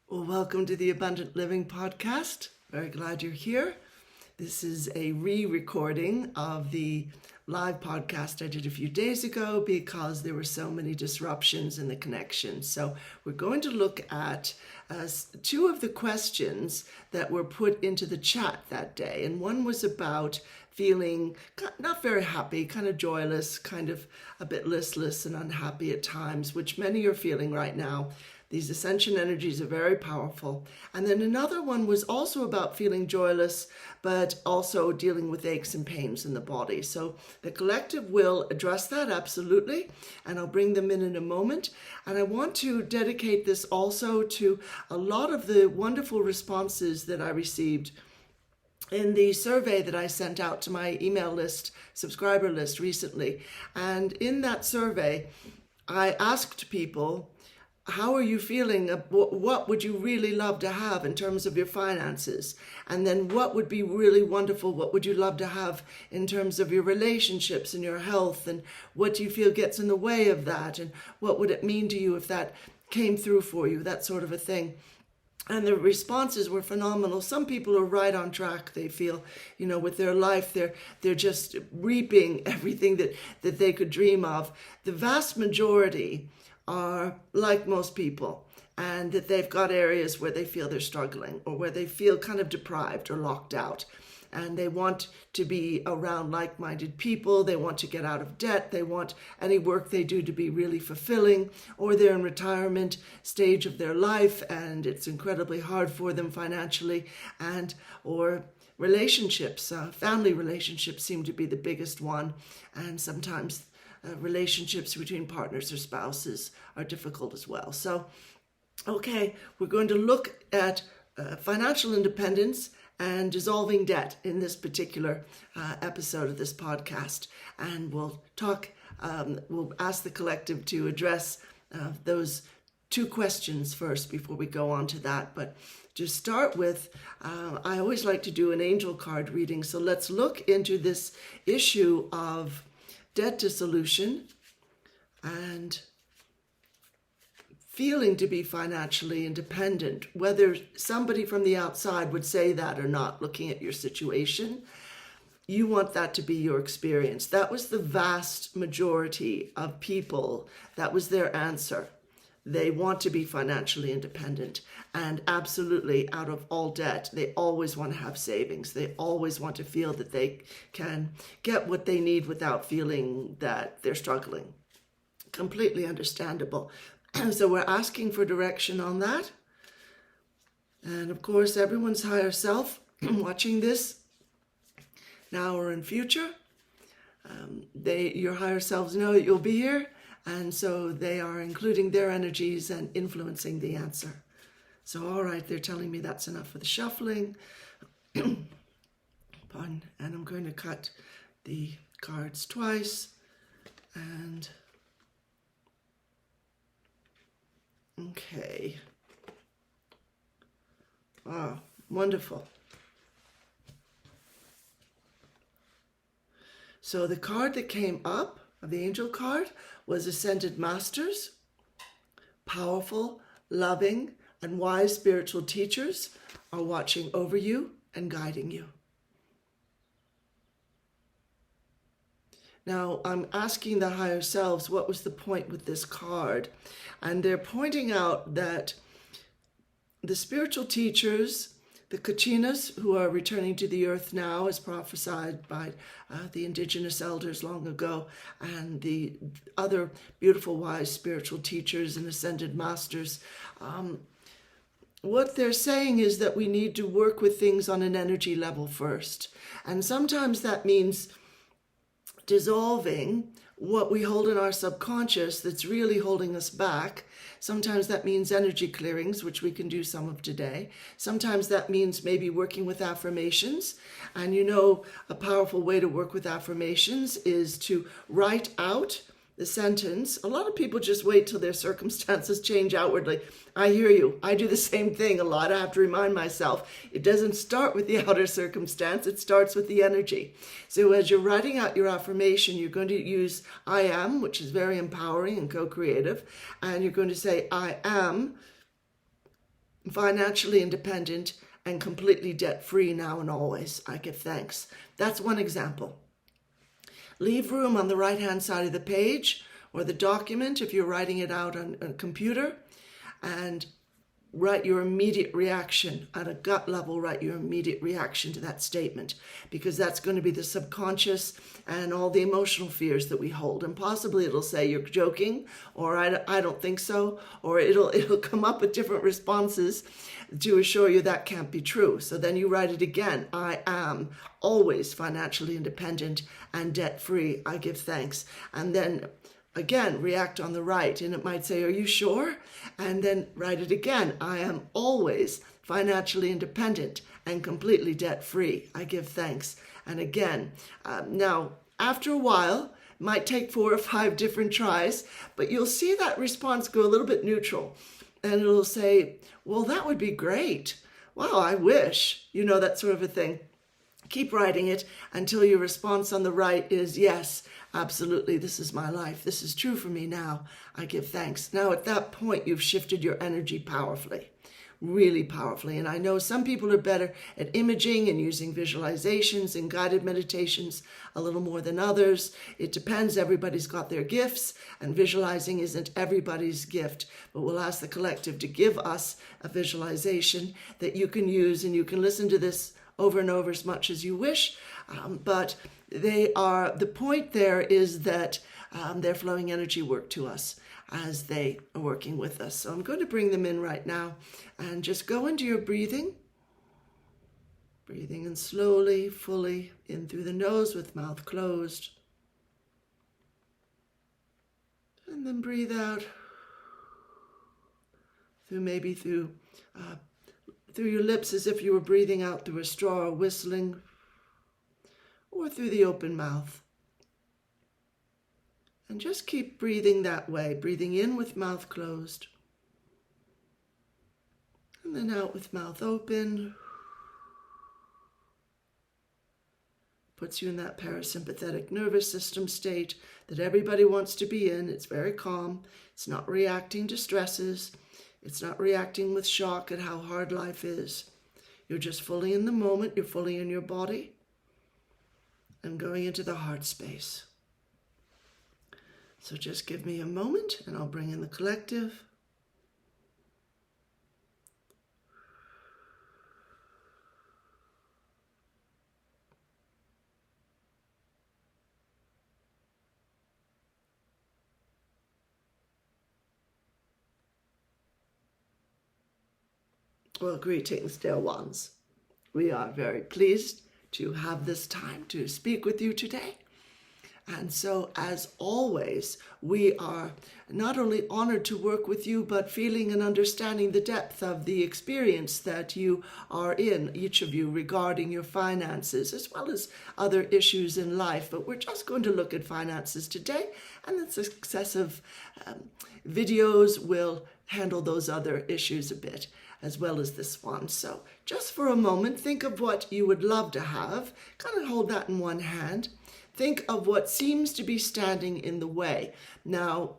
Well, welcome to the Abundant Living Podcast. Very glad you're here. This is a re-recording of the live podcast I did a few days ago because there were so many disruptions in the connection. So we're going to look at two of the questions that were put into the chat that day. And one was about feeling not very happy, kind of joyless, kind of a bit listless and unhappy at times, which many are feeling right now. These ascension energies are very powerful. And then another one was also about feeling joyless, but also dealing with aches and pains in the body. So the collective will address that absolutely, and I'll bring them in a moment. And I want to dedicate this also to a lot of the wonderful responses that I received in the survey that I sent out to my email list, subscriber list recently. And in that survey, I asked people, how are you feeling? What would you really love to have in terms of your finances? And then what would be really wonderful? What would you love to have in terms of your relationships and your health? And what do you feel gets in the way of that? And what would it mean to you if that came through for you? That sort of a thing. And the responses were phenomenal. Some people are right on track. They feel, with their life, they're just reaping everything that they could dream of. The vast majority are like most people, and that they've got areas where they feel they're struggling or where they feel kind of deprived or locked out. And they want to be around like-minded people. They want to get out of debt. They want any work they do to be really fulfilling, or they're in retirement stage of their life and it's incredibly hard for them financially, or relationships, family relationships seem to be the biggest one. And sometimes relationships between partners or spouses are difficult as well. So, okay, we're going to look at financial independence and dissolving debt in this particular episode of this podcast. And we'll ask the collective to address those two questions first before we go on to that. But to start with, I always like to do an angel card reading. So let's look into this issue of debt dissolution and feeling to be financially independent, whether somebody from the outside would say that or not, looking at your situation. You want that to be your experience. That was the vast majority of people. That was their answer. They want to be financially independent, and absolutely out of all debt. They always want to have savings. They always want to feel that they can get what they need without feeling that they're struggling. Completely understandable. So we're asking for direction on that. And of course, everyone's higher self watching this now or in future. Your higher selves know that you'll be here. And so they are including their energies and influencing the answer. So, all right, they're telling me that's enough for the shuffling. And I'm going to cut the cards twice. And, okay. Wow, wonderful. So the card that came up, of the angel card, was Ascended Masters. Powerful, loving, and wise spiritual teachers are watching over you and guiding you. Now, I'm asking the higher selves, what was the point with this card? And they're pointing out that the spiritual teachers, the Kachinas, who are returning to the earth now, as prophesied by the indigenous elders long ago, and the other beautiful, wise spiritual teachers and ascended masters, what they're saying is that we need to work with things on an energy level first. And sometimes that means dissolving what we hold in our subconscious that's really holding us back. Sometimes that means energy clearings, which we can do some of today. Sometimes that means maybe working with affirmations. And a powerful way to work with affirmations is to write out the sentence. A lot of people just wait till their circumstances change outwardly. I hear you. I do the same thing a lot. I have to remind myself, it doesn't start with the outer circumstance. It starts with the energy. So as you're writing out your affirmation, you're going to use I am, which is very empowering and co-creative. And you're going to say, I am financially independent and completely debt-free now and always. I give thanks. That's one example. Leave room on the right-hand side of the page or the document if you're writing it out on a computer, and write your immediate reaction at a gut level. Write your immediate reaction to that statement, because that's going to be the subconscious and all the emotional fears that we hold. And possibly it'll say you're joking, or I don't think so, or it'll come up with different responses to assure you that can't be true. So then you write it again. I am always financially independent and debt-free. I give thanks. And then again, react on the right, and it might say, are you sure? And then write it again. I am always financially independent and completely debt-free. I give thanks. And again, now, after a while, it might take 4 or 5 different tries, but you'll see that response go a little bit neutral. And it'll say, well, that would be great. Wow, I wish, that sort of a thing. Keep writing it until your response on the right is, yes, absolutely, this is my life. This is true for me now. I give thanks. Now, at that point, you've shifted your energy powerfully, really powerfully. And I know some people are better at imaging and using visualizations and guided meditations a little more than others. It depends. Everybody's got their gifts, and visualizing isn't everybody's gift. But we'll ask the collective to give us a visualization that you can use, and you can listen to this over and over as much as you wish, but the point there is that they're flowing energy work to us as they are working with us. So I'm going to bring them in right now, and just go into your breathing in slowly, fully, in through the nose with mouth closed, and then breathe out through your lips as if you were breathing out through a straw or whistling, or through the open mouth. And just keep breathing that way, breathing in with mouth closed, and then out with mouth open. Puts you in that parasympathetic nervous system state that everybody wants to be in. It's very calm. It's not reacting to stresses. It's not reacting with shock at how hard life is. You're just fully in the moment. You're fully in your body and going into the heart space. So just give me a moment and I'll bring in the collective. Well, greetings, dear ones. We are very pleased to have this time to speak with you today. And so, as always, we are not only honored to work with you, but feeling and understanding the depth of the experience that you are in, each of you, regarding your finances, as well as other issues in life. But we're just going to look at finances today, and the successive videos will handle those other issues a bit, as well as this one. So just for a moment, think of what you would love to have. Kind of hold that in one hand. Think of what seems to be standing in the way. Now,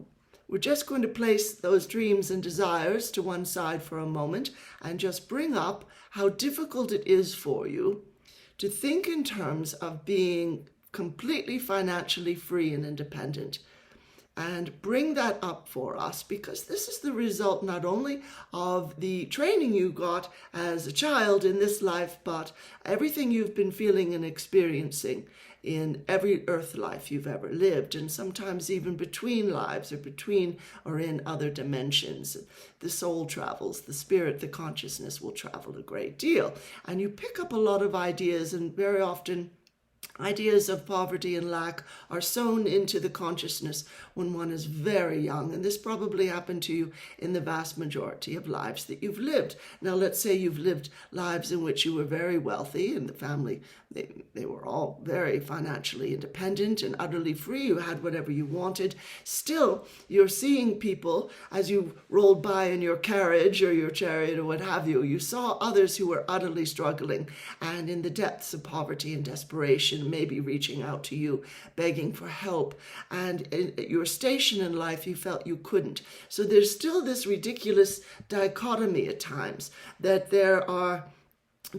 we're just going to place those dreams and desires to one side for a moment and just bring up how difficult it is for you to think in terms of being completely financially free and independent. And bring that up for us, because this is the result not only of the training you got as a child in this life, but everything you've been feeling and experiencing in every earth life you've ever lived, and sometimes even between lives or in other dimensions. The soul travels, the spirit, the consciousness will travel a great deal. And you pick up a lot of ideas, and very often ideas of poverty and lack are sown into the consciousness when one is very young. And this probably happened to you in the vast majority of lives that you've lived. Now, let's say you've lived lives in which you were very wealthy and the family, they were all very financially independent and utterly free. You had whatever you wanted. Still, you're seeing people as you rolled by in your carriage or your chariot or what have you. You saw others who were utterly struggling and in the depths of poverty and desperation, maybe reaching out to you, begging for help. And at your station in life, you felt you couldn't. So there's still this ridiculous dichotomy at times that there are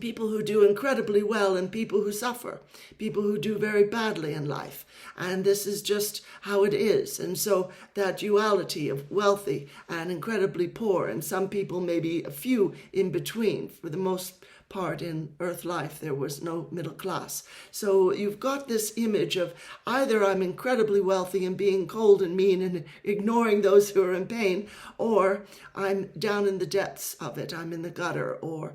people who do incredibly well and people who suffer, people who do very badly in life. And this is just how it is. And so that duality of wealthy and incredibly poor, and some people maybe a few in between. For the most part in earth life, there was no middle class. So you've got this image of either I'm incredibly wealthy and being cold and mean and ignoring those who are in pain, or I'm down in the depths of it. I'm in the gutter, or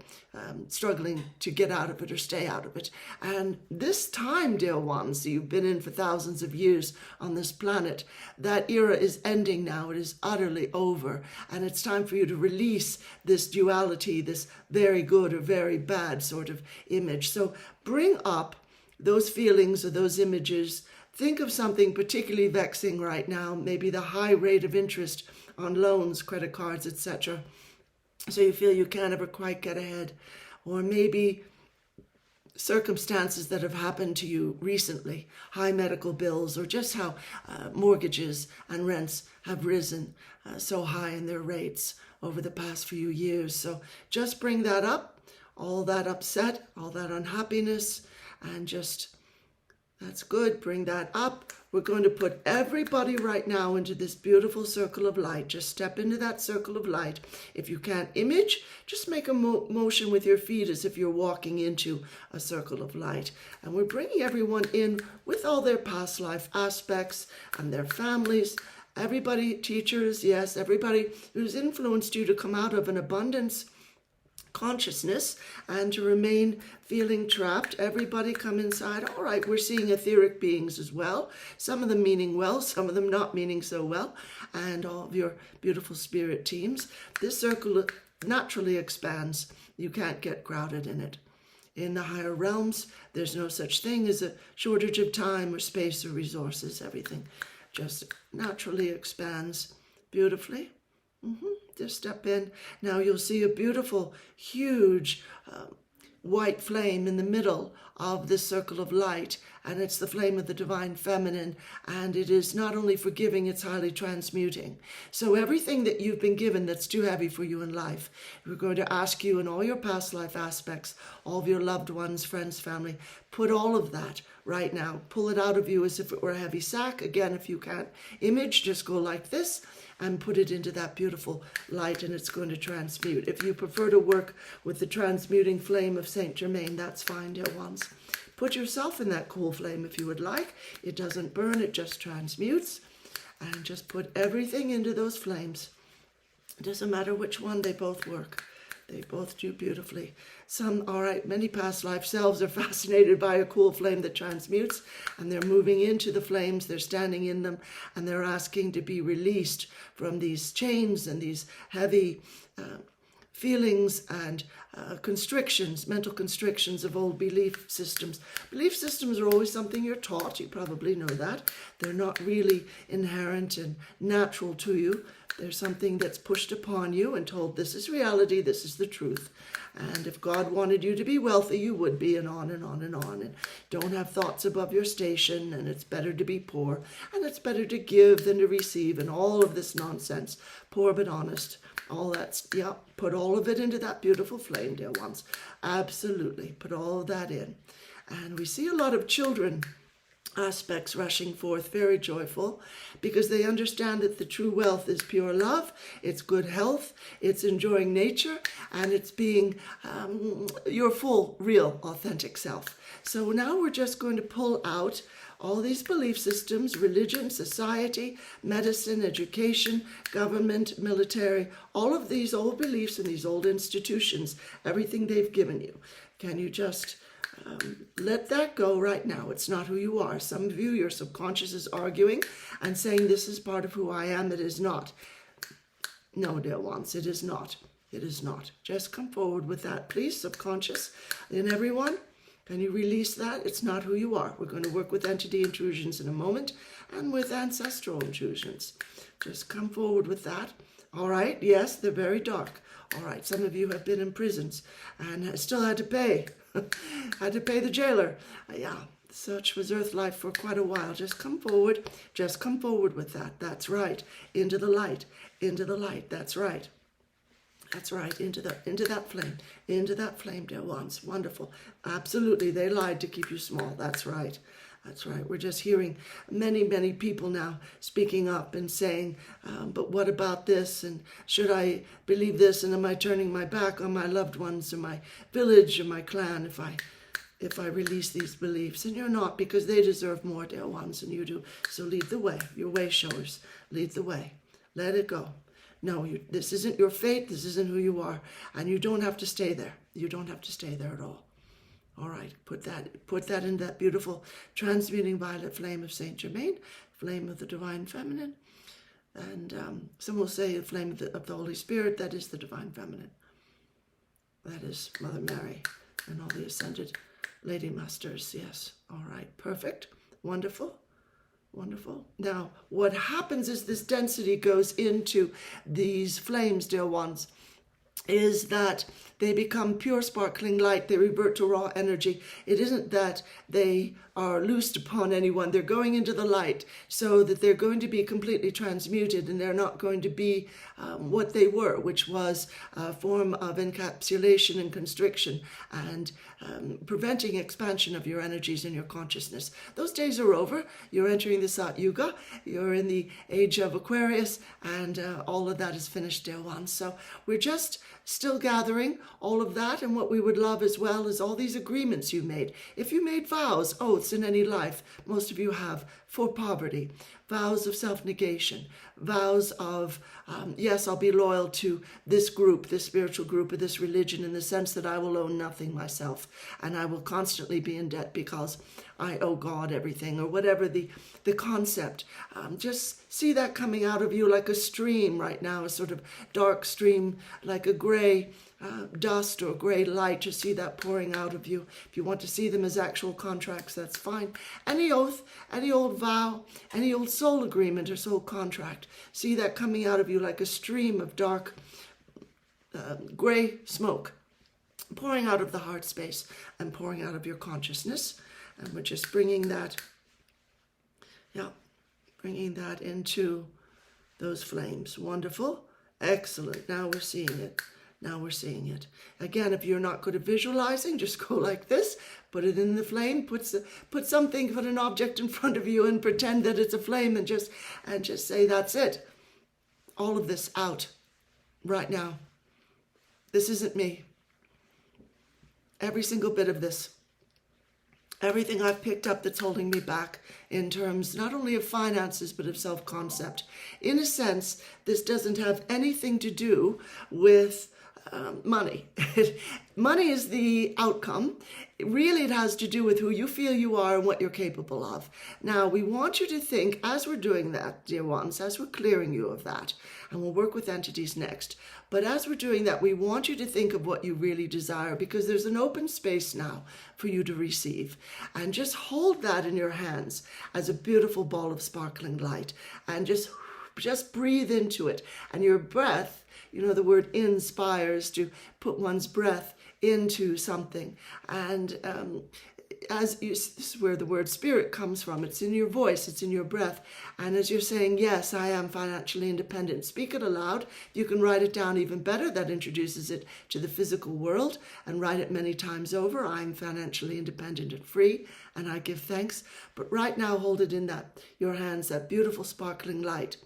struggling to get out of it or stay out of it. And this time, dear ones, you've been in for thousands of years on this planet, that era is ending now. It is utterly over. And it's time for you to release this duality, this very good or very bad sort of image. So bring up those feelings or those images. Think of something particularly vexing right now, maybe the high rate of interest on loans, credit cards, etc. So you feel you can't ever quite get ahead. Or maybe circumstances that have happened to you recently, high medical bills, or just how mortgages and rents have risen so high in their rates over the past few years. So just bring that up, all that upset, all that unhappiness, and just, that's good, bring that up. We're going to put everybody right now into this beautiful circle of light. Just step into that circle of light. If you can't image, just make a motion with your feet as if you're walking into a circle of light. And we're bringing everyone in with all their past life aspects and their families. Everybody, teachers, yes, everybody who's influenced you to come out of an abundance consciousness and to remain feeling trapped. Everybody come inside. All right, we're seeing etheric beings as well. Some of them meaning well, some of them not meaning so well. And all of your beautiful spirit teams. This circle naturally expands. You can't get crowded in it. In the higher realms, there's no such thing as a shortage of time or space or resources. Everything just naturally expands beautifully. Just step in. Now you'll see a beautiful, huge white flame in the middle of this circle of light, and it's the flame of the divine feminine, and it is not only forgiving, it's highly transmuting. So everything that you've been given that's too heavy for you in life, we're going to ask you in all your past life aspects, all of your loved ones, friends, family, put all of that right now. Pull it out of you as if it were a heavy sack. Again, if you can't image, just go like this and put it into that beautiful light, and it's going to transmute. If you prefer to work with the transmuting flame of Saint Germain, that's fine, dear ones. Put yourself in that cool flame if you would like. It doesn't burn, it just transmutes. And just put everything into those flames. It doesn't matter which one, they both work. They both do beautifully. Some, all right, many past life selves are fascinated by a cool flame that transmutes, and they're moving into the flames, they're standing in them, and they're asking to be released from these chains and these heavy feelings and constrictions, mental constrictions of old belief systems. Belief systems are always something you're taught. You probably know that. They're not really inherent and natural to you. They're something that's pushed upon you and told this is reality, this is the truth. And if God wanted you to be wealthy, you would be, and on and on and on. And don't have thoughts above your station, and it's better to be poor, and it's better to give than to receive, and all of this nonsense. Poor but honest. All that's, yeah, put all of it into that beautiful flame, dear ones. Absolutely, put all of that in. And we see a lot of children aspects rushing forth, very joyful, because they understand that the true wealth is pure love, it's good health, it's enjoying nature, and it's being your full, real, authentic self. So now we're just going to pull out all these belief systems, religion, society, medicine, education, government, military, all of these old beliefs and these old institutions, everything they've given you. Can you just let that go right now? It's not who you are. Some of you, your subconscious is arguing and saying, this is part of who I am. It is not. No, dear ones, it is not. It is not. Just come forward with that, please, subconscious. And everyone, can you release that? It's not who you are. We're going to work with entity intrusions in a moment and with ancestral intrusions. Just come forward with that. All right, yes, they're very dark. All right, some of you have been in prisons and still had to pay. Had to pay the jailer. Yeah, Such was earth life for quite a while. Just come forward. Just come forward with that. That's right. Into the light. Into the light. That's right. That's right. Into that flame. Into that flame, dear ones. Wonderful. Absolutely. They lied to keep you small. That's right. That's right. We're just hearing many, many people now speaking up and saying, but what about this? And should I believe this? And am I turning my back on my loved ones or my village or my clan if I release these beliefs? And you're not, because they deserve more, dear ones, than you do. So lead the way. Your way showers. Lead the way. Let it go. No, this isn't your fate. This isn't who you are. And you don't have to stay there. You don't have to stay there at all. All right, put that in that beautiful transmuting violet flame of Saint Germain, flame of the divine feminine. And some will say the flame of the Holy Spirit. That is the divine feminine. That is Mother Mary and all the ascended Lady Masters. Yes. All right. Perfect. Wonderful. Wonderful. Now, what happens is this density goes into these flames, dear ones, is that they become pure sparkling light. They revert to raw energy. It isn't that they are loosed upon anyone. They're going into the light so that they're going to be completely transmuted, and they're not going to be what they were, which was a form of encapsulation and constriction and preventing expansion of your energies and your consciousness. Those days are over. You're entering the Sat Yuga. You're in the age of Aquarius, and all of that is finished, dear ones. So we're just still gathering all of that, and what we would love as well is all these agreements you made. If you made vows, oaths in any life, most of you have, for poverty, vows of self-negation, vows of, yes, I'll be loyal to this group, this spiritual group, or this religion, in the sense that I will own nothing myself, and I will constantly be in debt because I owe God everything, or whatever the concept. Just see that coming out of you like a stream right now, a sort of dark stream, like a gray dust or gray light. Just see that pouring out of you. If you want to see them as actual contracts, that's fine. Any oath, any old vow, any old soul agreement or soul contract, see that coming out of you like a stream of dark gray smoke, pouring out of the heart space and pouring out of your consciousness. And we're just bringing that into those flames. Wonderful. Excellent. Now we're seeing it. Now we're seeing it. Again, if you're not good at visualizing, just go like this, put it in the flame, put an object in front of you and pretend that it's a flame, and just say, that's it. All of this out right now. This isn't me. Every single bit of this. Everything I've picked up that's holding me back in terms not only of finances, but of self-concept. In a sense, this doesn't have anything to do with money. Money is the outcome. Really, it has to do with who you feel you are and what you're capable of. Now, we want you to think, as we're doing that, dear ones, as we're clearing you of that, and we'll work with entities next, but as we're doing that, we want you to think of what you really desire, because there's an open space now for you to receive. And just hold that in your hands as a beautiful ball of sparkling light, and just breathe into it. And your breath, you know, the word inspires, to put one's breath into something. And this is where the word spirit comes from. It's in your voice, it's in your breath. And as you're saying, yes, I am financially independent, speak it aloud. You can write it down even better. That introduces it to the physical world, and write it many times over. I'm financially independent and free, and I give thanks. But right now, hold it in your hands, that beautiful sparkling light.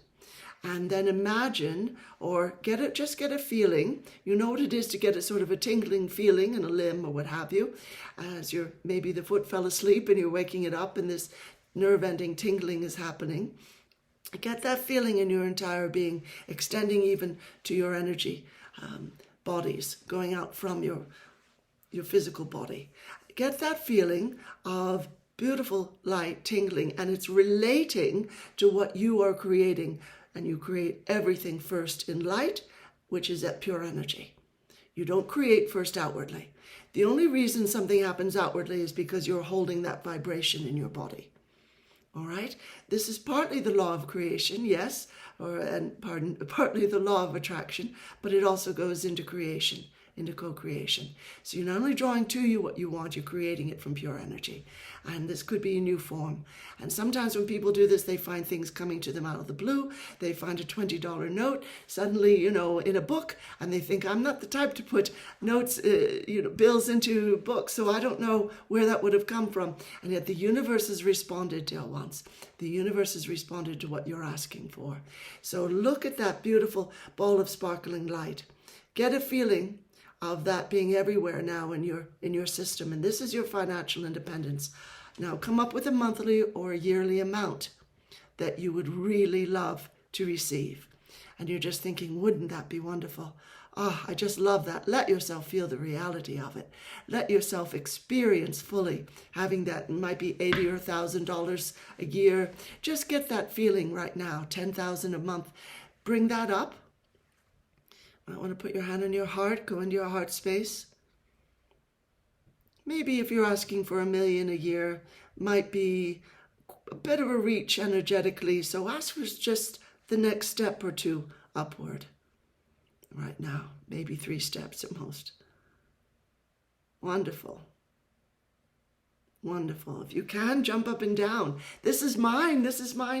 And then imagine, or just get a feeling. You know what it is to get a sort of a tingling feeling in a limb or what have you, as maybe the foot fell asleep and you're waking it up and this nerve-ending tingling is happening. Get that feeling in your entire being, extending even to your energy bodies, going out from your physical body. Get that feeling of beautiful light tingling, and it's relating to what you are creating. And you create everything first in light, which is at pure energy. You don't create first outwardly. The only reason something happens outwardly is because you're holding that vibration in your body. All right? This is partly the law of creation, yes, partly the law of attraction, but it also goes into creation. into co-creation. So you're not only drawing to you what you want, you're creating it from pure energy. And this could be a new form. And sometimes when people do this, they find things coming to them out of the blue. They find a $20 note suddenly, in a book, and they think, I'm not the type to put notes, bills into books, so I don't know where that would have come from. And yet the universe has responded, dear ones. The universe has responded to what you're asking for. So look at that beautiful ball of sparkling light. Get a feeling of that being everywhere now in your system. And this is your financial independence. Now come up with a monthly or a yearly amount that you would really love to receive. And you're just thinking, wouldn't that be wonderful? Oh, I just love that. Let yourself feel the reality of it. Let yourself experience fully having that. It might be $80 or $1,000 a year. Just get that feeling right now, $10,000 a month. Bring that up. I want to put your hand on your heart, go into your heart space. Maybe if you're asking for $1 million a year, might be a bit of a reach energetically. So ask for just the next step or two upward. Right now, maybe 3 steps at most. Wonderful. Wonderful. If you can, jump up and down. This is mine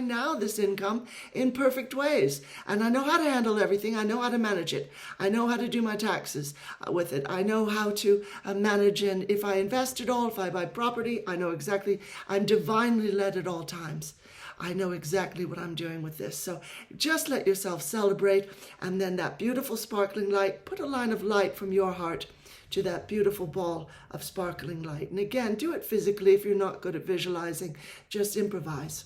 now, this income, in perfect ways. And I know how to handle everything. I know how to manage it. I know how to do my taxes with it. I know how to manage, and if I invest it all, if I buy property, I know exactly. I'm divinely led at all times. I know exactly what I'm doing with this. So just let yourself celebrate, and then that beautiful sparkling light, put a line of light from your heart to that beautiful ball of sparkling light. And again, do it physically if you're not good at visualizing. Just improvise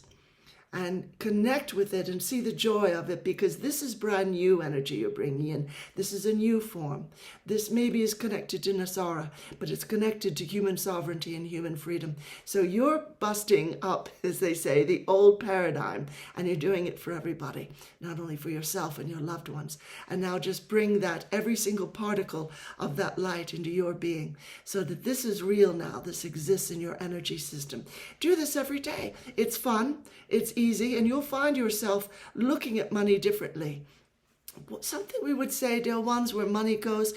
and connect with it and see the joy of it, because this is brand new energy you're bringing in. This is a new form. This maybe is connected to Nasara, but it's connected to human sovereignty and human freedom. So you're busting up, as they say, the old paradigm, and you're doing it for everybody, not only for yourself and your loved ones. And now just bring that, every single particle of that light into your being, so that this is real now. This exists in your energy system. Do this every day. It's fun. It's easy, and you'll find yourself looking at money differently. Something we would say, dear ones, where money goes,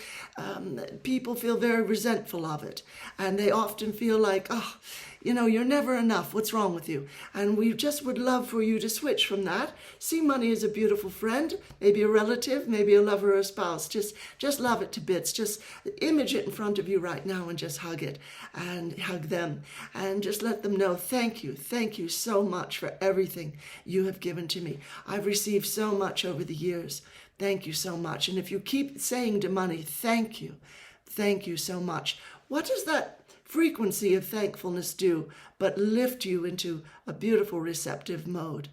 people feel very resentful of it, and they often feel like, oh, you're never enough. What's wrong with you? And we just would love for you to switch from that. See money as a beautiful friend, maybe a relative, maybe a lover or a spouse. Just love it to bits. Just image it in front of you right now and just hug it and hug them and just let them know, thank you so much for everything you have given to me. I've received so much over the years. Thank you so much. And if you keep saying to money, thank you so much, what does that frequency of thankfulness do but lift you into a beautiful receptive mode?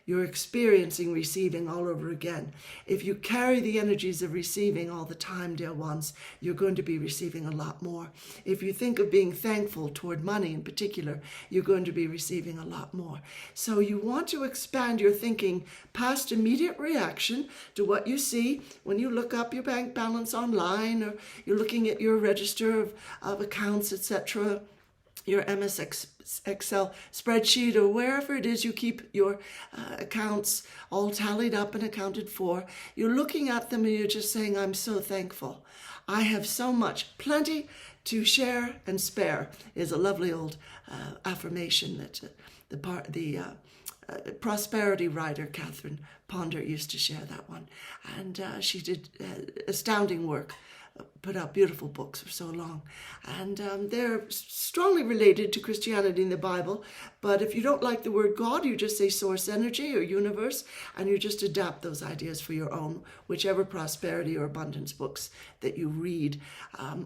You're experiencing receiving all over again. If you carry the energies of receiving all the time, dear ones, you're going to be receiving a lot more. If you think of being thankful toward money in particular, you're going to be receiving a lot more. So you want to expand your thinking past immediate reaction to what you see when you look up your bank balance online, or you're looking at your register of accounts, etc., your MS Excel spreadsheet, or wherever it is you keep your accounts all tallied up and accounted for. You're looking at them and you're just saying, I'm so thankful. I have so much, plenty to share and spare, is a lovely old affirmation that the prosperity writer Catherine Ponder used to share that one. And she did astounding work, put out beautiful books for so long. And they're strongly related to Christianity and the Bible. But if you don't like the word God, you just say source energy or universe, and you just adapt those ideas for your own, whichever prosperity or abundance books that you read.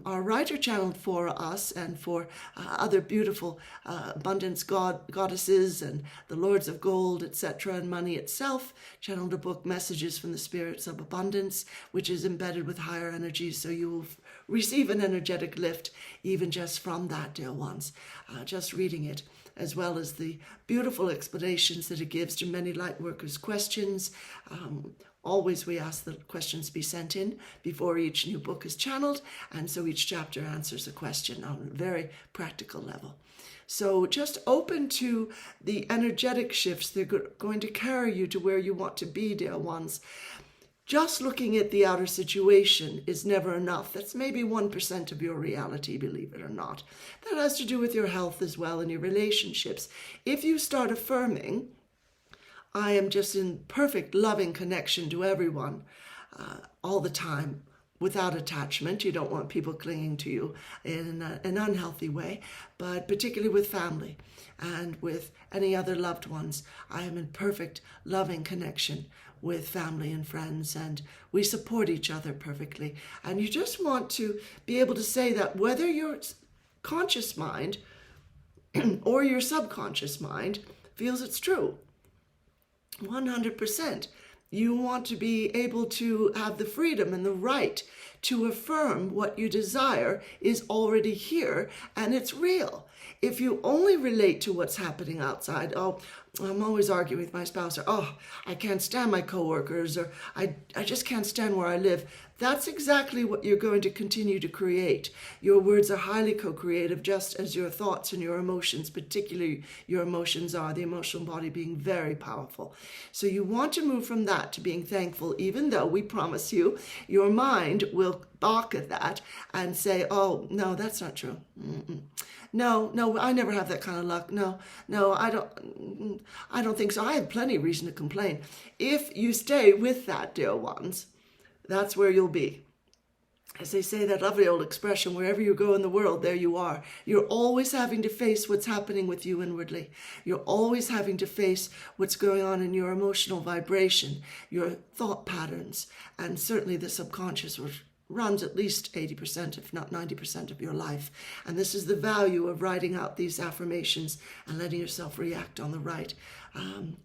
Our writer channeled for us and for other beautiful abundance goddesses and the lords of gold, etc., and money itself, channeled a book, Messages from the Spirits of Abundance, which is embedded with higher energies, so you will receive an energetic lift even just from that, dear ones, just reading it, as well as the beautiful explanations that it gives to many Lightworkers' questions. Always we ask that questions be sent in before each new book is channeled, and so each chapter answers a question on a very practical level. So just open to the energetic shifts. They're going to carry you to where you want to be, dear ones. just looking at the outer situation is never enough. That's maybe 1% of your reality, believe it or not. That has to do with your health as well and your relationships. If you start affirming, I am just in perfect loving connection to everyone all the time, without attachment. You don't want people clinging to you in an unhealthy way, but particularly with family and with any other loved ones. I am in perfect loving connection with family and friends, and we support each other perfectly. And you just want to be able to say that whether your conscious mind or your subconscious mind feels it's true. 100%. You want to be able to have the freedom and the right to affirm what you desire is already here and it's real. If you only relate to what's happening outside, oh, I'm always arguing with my spouse, or oh, I can't stand my coworkers, or I just can't stand where I live. That's exactly what you're going to continue to create. Your words are highly co-creative, just as your thoughts and your emotions, particularly your emotions are, the emotional body being very powerful. So you want to move from that to being thankful, even though we promise you, your mind will balk at that and say, oh, no, that's not true. No, I never have that kind of luck. No, I don't think so. I have plenty of reason to complain. If you stay with that, dear ones, that's where you'll be. As they say, that lovely old expression, wherever you go in the world, there you are. You're always having to face what's happening with you inwardly. You're always having to face what's going on in your emotional vibration, your thought patterns, and certainly the subconscious, which runs at least 80%, if not 90% of your life. And this is the value of writing out these affirmations and letting yourself react on the right,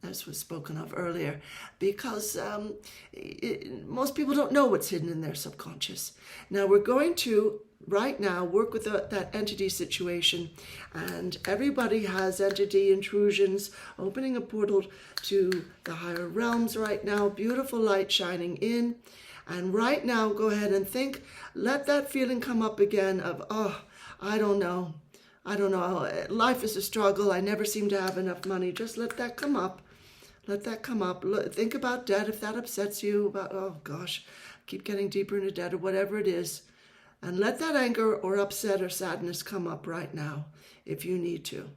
as was spoken of earlier, because most people don't know what's hidden in their subconscious. Now we're going to, right now, work with that entity situation, and everybody has entity intrusions, opening a portal to the higher realms right now, beautiful light shining in. And right now, go ahead and think, let that feeling come up again of, oh, I don't know. Life is a struggle. I never seem to have enough money. Just let that come up. Let that come up. Think about debt if that upsets you. About, oh gosh, keep getting deeper into debt or whatever it is. And let that anger or upset or sadness come up right now if you need to.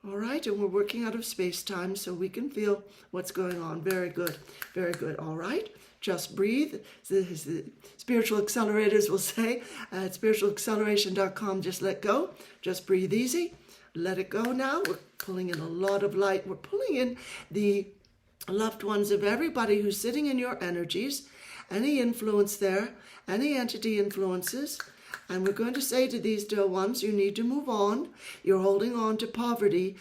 All right, and we're working out of space-time so we can feel what's going on. Very good, very good. All right. Just breathe. The spiritual accelerators will say at spiritualacceleration.com, just let go. Just breathe easy. Let it go now. We're pulling in a lot of light. We're pulling in the loved ones of everybody who's sitting in your energies, any influence there, any entity influences. And we're going to say to these dear ones, you need to move on. You're holding on to poverty,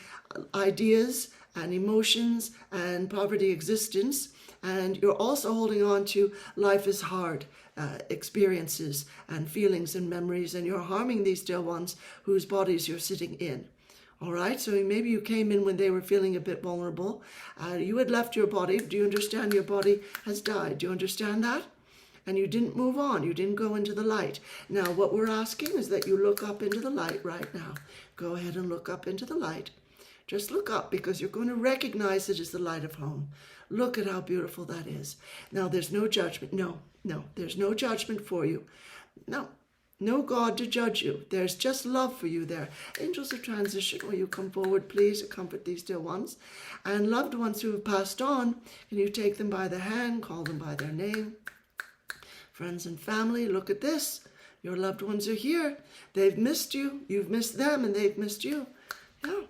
ideas and emotions and poverty existence. And you're also holding on to life is hard experiences and feelings and memories, and you're harming these dear ones whose bodies you're sitting in. All right, so maybe you came in when they were feeling a bit vulnerable. You had left your body. Do you understand your body has died? Do you understand that? And you didn't move on. You didn't go into the light. Now, what we're asking is that you look up into the light right now. Go ahead and look up into the light. Just look up, because you're going to recognize it as the light of home. Look at how beautiful that is. Now, there's no judgment. No, there's no judgment for you. No God to judge you. There's just love for you there. Angels of transition, will you come forward, please, to comfort these dear ones? And loved ones who have passed on, can you take them by the hand, call them by their name? Friends and family, look at this. Your loved ones are here. They've missed you. You've missed them, and they've missed you. Yeah.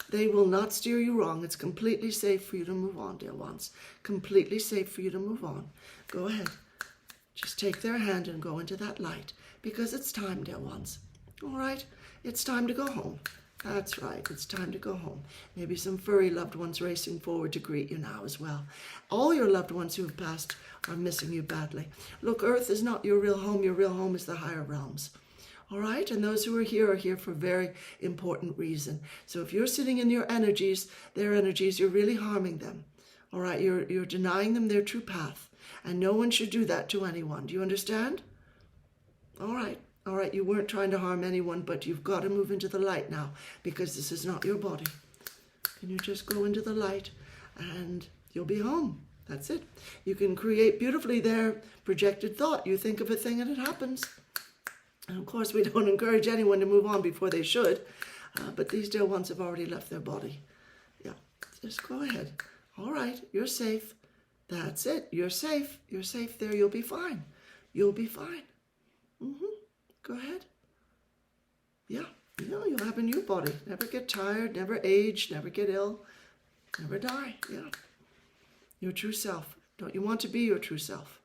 They will not steer you wrong. It's completely safe for you to move on, dear ones. Completely safe for you to move on. Go ahead. Just take their hand and go into that light, because it's time, dear ones. All right? It's time to go home. That's right. It's time to go home. Maybe some furry loved ones racing forward to greet you now as well. All your loved ones who have passed are missing you badly. Look, Earth is not your real home. Your real home is the higher realms. All right? And those who are here for a very important reason. So if you're sitting in your energies, their energies, you're really harming them. All right? You're denying them their true path. And no one should do that to anyone. Do you understand? All right. All right. You weren't trying to harm anyone, but you've got to move into the light now, because this is not your body. Can you just go into the light and you'll be home? That's it. You can create beautifully their projected thought. You think of a thing and it happens. And of course, we don't encourage anyone to move on before they should. But these dear ones have already left their body. Yeah, just go ahead. All right, you're safe. That's it. You're safe. You're safe there. You'll be fine. You'll be fine. Go ahead. Yeah, you'll have a new body. Never get tired, never age, never get ill, never die. Yeah. Your true self. Don't you want to be your true self?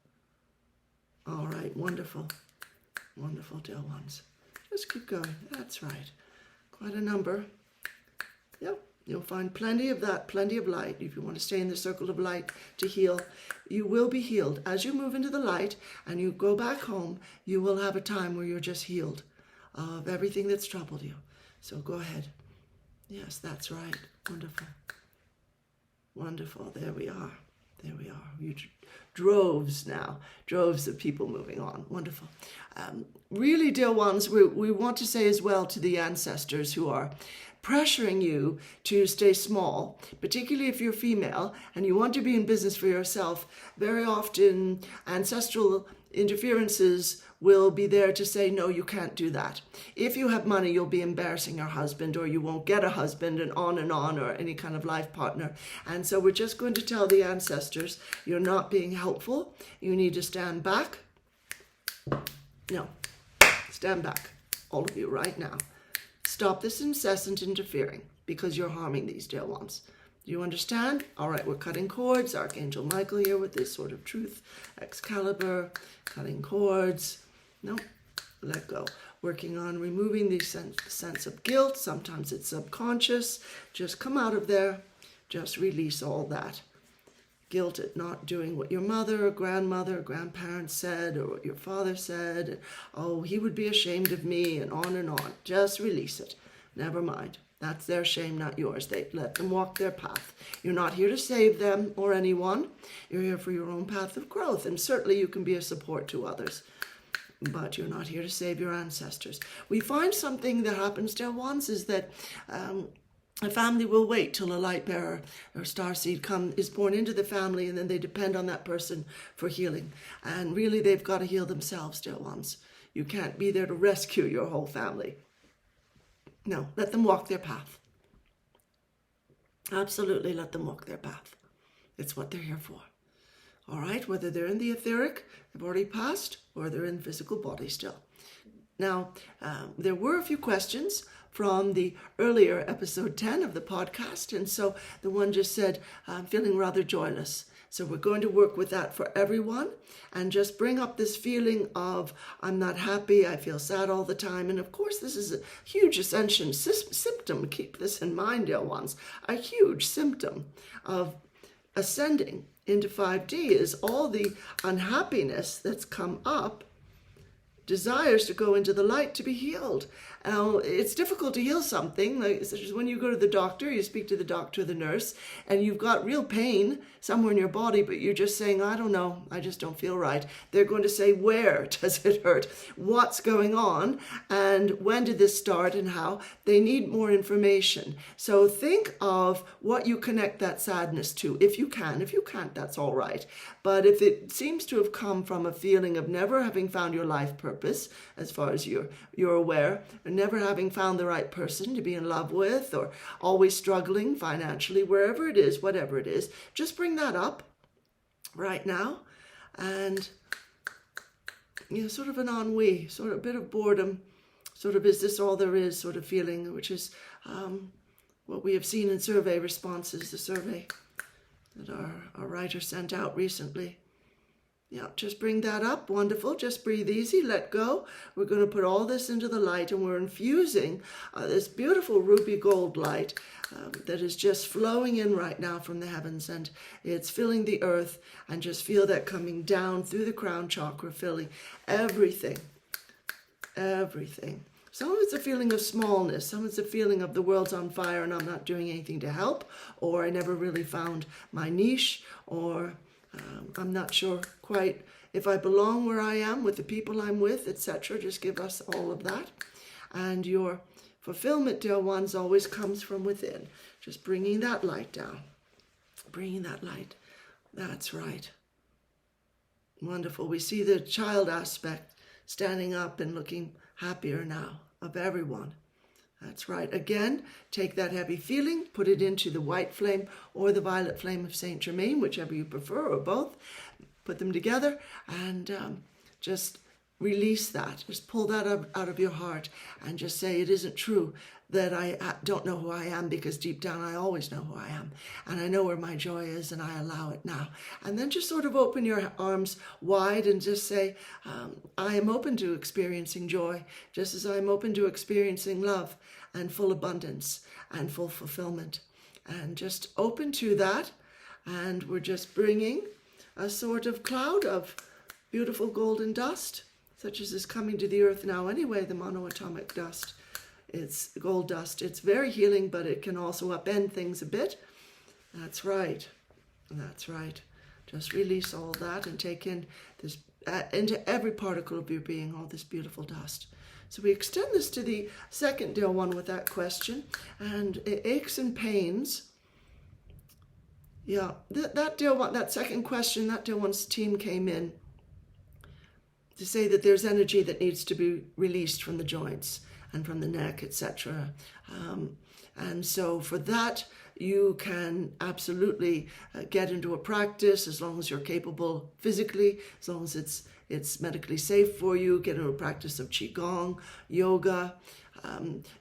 All right, wonderful. Wonderful, dear ones. Just keep going. That's right. Quite a number. Yep. You'll find plenty of that, plenty of light. If you want to stay in the circle of light to heal, you will be healed. As you move into the light and you go back home, you will have a time where you're just healed of everything that's troubled you. So go ahead. Yes, that's right. Wonderful. Wonderful. There we are. There we are. Droves now. Droves of people moving on. Wonderful. Really, dear ones, we want to say as well to the ancestors who are pressuring you to stay small, particularly if you're female and you want to be in business for yourself. Very often ancestral interferences will be there to say, no, you can't do that. If you have money, you'll be embarrassing your husband, or you won't get a husband, and on, or any kind of life partner. And so we're just going to tell the ancestors, you're not being helpful. You need to stand back. No, stand back, all of you right now. Stop this incessant interfering, because you're harming these dear ones. Do you understand? All right, we're cutting cords. Archangel Michael here with this sword of truth. Excalibur, cutting cords. No, let go. Working on removing the sense of guilt. Sometimes it's subconscious. Just come out of there. Just release all that. Guilt at not doing what your mother or grandmother or grandparents said, or what your father said. Oh, he would be ashamed of me, and on and on. Just release it. Never mind. That's their shame, not yours. They let them walk their path. You're not here to save them or anyone. You're here for your own path of growth. And certainly you can be a support to others. But you're not here to save your ancestors. We find something that happens, dear ones, is that a family will wait till a light bearer or starseed is born into the family, and then they depend on that person for healing. And really, they've got to heal themselves, dear ones. You can't be there to rescue your whole family. No, let them walk their path. Absolutely, let them walk their path. It's what they're here for. All right, whether they're in the etheric, they've already passed, or they're in physical body still. Now, there were a few questions from the earlier episode 10 of the podcast, and so the one just said, I'm feeling rather joyless. So we're going to work with that for everyone and just bring up this feeling of I'm not happy, I feel sad all the time. And of course, this is a huge ascension symptom. Keep this in mind, dear ones. A huge symptom of ascending into 5D is all the unhappiness that's come up, desires to go into the light to be healed. Now, it's difficult to heal something, such as when you go to the doctor, you speak to the doctor or the nurse, and you've got real pain somewhere in your body, but you're just saying, I don't know, I just don't feel right. They're going to say, where does it hurt? What's going on? And when did this start and how? They need more information. So think of what you connect that sadness to, if you can. If you can't, that's all right. But if it seems to have come from a feeling of never having found your life purpose, as far as you're aware, and never having found the right person to be in love with, or always struggling financially, wherever it is, whatever it is, just bring that up right now. And sort of an ennui, sort of a bit of boredom, sort of is this all there is sort of feeling, which is what we have seen in survey responses, the survey that our writer sent out recently. Yeah, just bring that up. Wonderful. Just breathe easy. Let go. We're going to put all this into the light, and we're infusing this beautiful ruby gold light that is just flowing in right now from the heavens, and it's filling the earth, and just feel that coming down through the crown chakra, filling everything. Everything. Some of it's a feeling of smallness. Some of it's a feeling of the world's on fire and I'm not doing anything to help, or I never really found my niche, or I'm not sure quite if I belong where I am with the people I'm with, etc. Just give us all of that. And your fulfillment, dear ones, always comes from within. Just bringing that light down. Bringing that light. That's right. Wonderful. We see the child aspect standing up and looking happier now of everyone. That's right. Again, take that heavy feeling, put it into the white flame or the violet flame of Saint Germain, whichever you prefer, or both. Put them together and just release that. Just pull that out of your heart and just say, it isn't true that I don't know who I am, because deep down I always know who I am. And I know where my joy is, and I allow it now. And then just sort of open your arms wide and just say, I am open to experiencing joy, just as I'm open to experiencing love and full abundance and full fulfillment. And just open to that. And we're just bringing a sort of cloud of beautiful golden dust, such as is coming to the earth now anyway, the monoatomic dust. It's gold dust. It's very healing, but it can also upend things a bit. That's right. That's right. Just release all that and take in this, into every particle of your being, all this beautiful dust. So we extend this to the second dear one with that question. And aches and pains. Yeah, that dear one, that second question, that dear one's team came in to say that there's energy that needs to be released from the joints and from the neck, etc. And so for that, you can absolutely get into a practice as long as you're capable physically, as long as it's medically safe for you. Get into a practice of Qigong, yoga.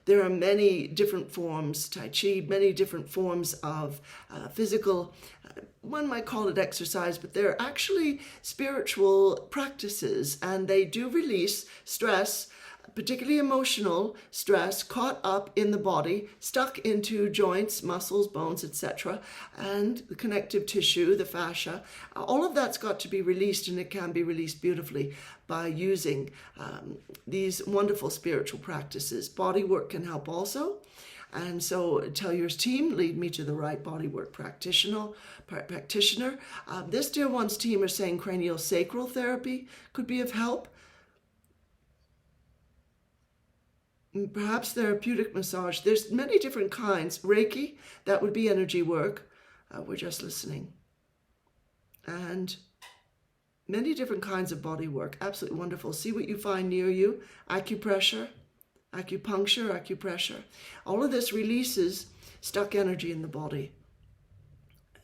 There are many different forms, Tai Chi, many different forms of physical, one might call it exercise, but they're actually spiritual practices, and they do release stress, particularly emotional stress, caught up in the body, stuck into joints, muscles, bones, etc., and the connective tissue, the fascia. All of that's got to be released, and it can be released beautifully by using these wonderful spiritual practices. Body work can help also. And so tell your team, lead me to the right bodywork practitioner. This dear one's team are saying cranial sacral therapy could be of help. Perhaps therapeutic massage. There's many different kinds. Reiki, that would be energy work. We're just listening. And many different kinds of body work. Absolutely wonderful. See what you find near you. Acupressure, acupressure. All of this releases stuck energy in the body.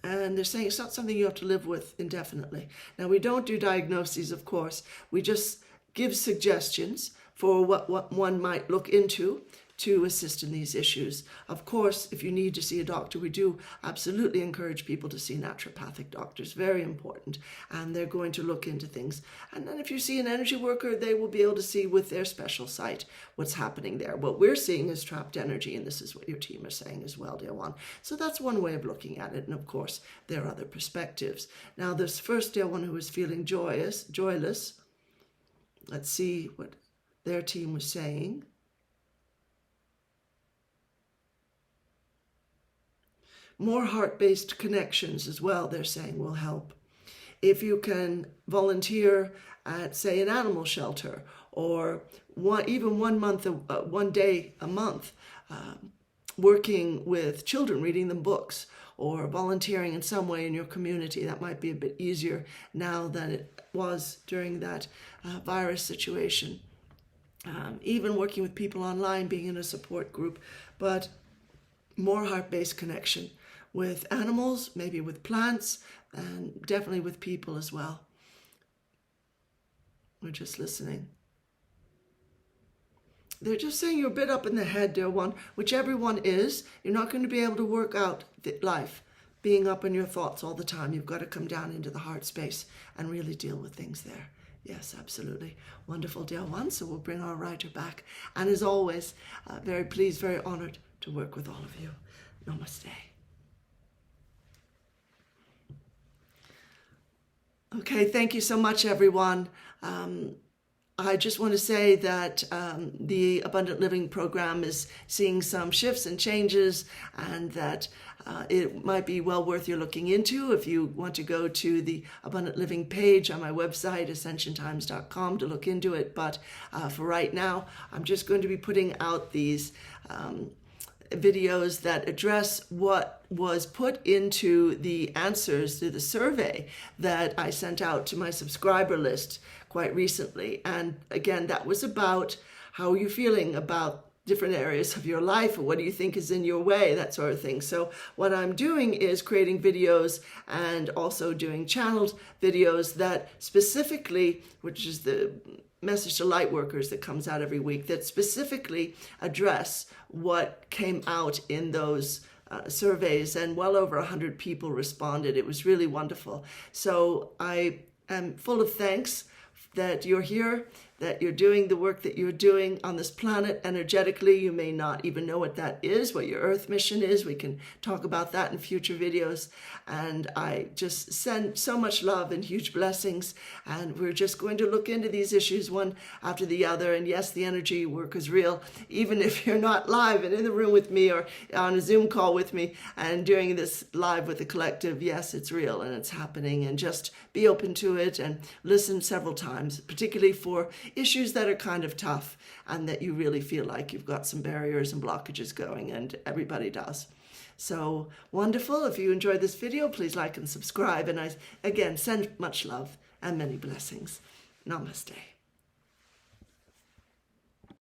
And they're saying it's not something you have to live with indefinitely. Now, we don't do diagnoses, of course. We just give suggestions for what one might look into to assist in these issues. Of course, if you need to see a doctor, we do absolutely encourage people to see naturopathic doctors. Very important. And they're going to look into things. And then if you see an energy worker, they will be able to see with their special sight what's happening there. What we're seeing is trapped energy, and this is what your team are saying as well, dear one. So that's one way of looking at it. And of course, there are other perspectives. Now, this first dear one who was feeling joyless, let's see what their team was saying. More heart-based connections as well, they're saying, will help. If you can volunteer at, say, an animal shelter, or even 1 day a month, working with children, reading them books, or volunteering in some way in your community, that might be a bit easier now than it was during that virus situation. Even working with people online, being in a support group, but more heart-based connection with animals, maybe with plants, and definitely with people as well. We're just listening. They're just saying you're a bit up in the head, dear one. Whichever one is, you're not going to be able to work out life being up in your thoughts all the time. You've got to come down into the heart space and really deal with things there. Yes, absolutely. Wonderful, dear one. So we'll bring our writer back. And as always, very pleased, very honored to work with all of you. Namaste. Okay, thank you so much, everyone. I just want to say that the Abundant Living program is seeing some shifts and changes, and that it might be well worth your looking into if you want to go to the Abundant Living page on my website, ascensiontimes.com, to look into it. But for right now, I'm just going to be putting out these videos that address what was put into the answers to the survey that I sent out to my subscriber list quite recently. And again, that was about how are you feeling about different areas of your life, or what do you think is in your way, that sort of thing. So what I'm doing is creating videos and also doing channeled videos that specifically, which is the message to Lightworkers that comes out every week, that specifically address what came out in those surveys, and well over 100 people responded. It was really wonderful. So I am full of thanks that you're here, that you're doing the work that you're doing on this planet energetically. You may not even know what that is, what your Earth mission is. We can talk about that in future videos. And I just send so much love and huge blessings. And we're just going to look into these issues one after the other. And yes, the energy work is real. Even if you're not live and in the room with me or on a Zoom call with me and doing this live with the collective, yes, it's real and it's happening. And just be open to it and listen several times, particularly for issues that are kind of tough and that you really feel like you've got some barriers and blockages going, and everybody does. So wonderful. If you enjoyed this video, please like and subscribe. And I, again, send much love and many blessings. Namaste.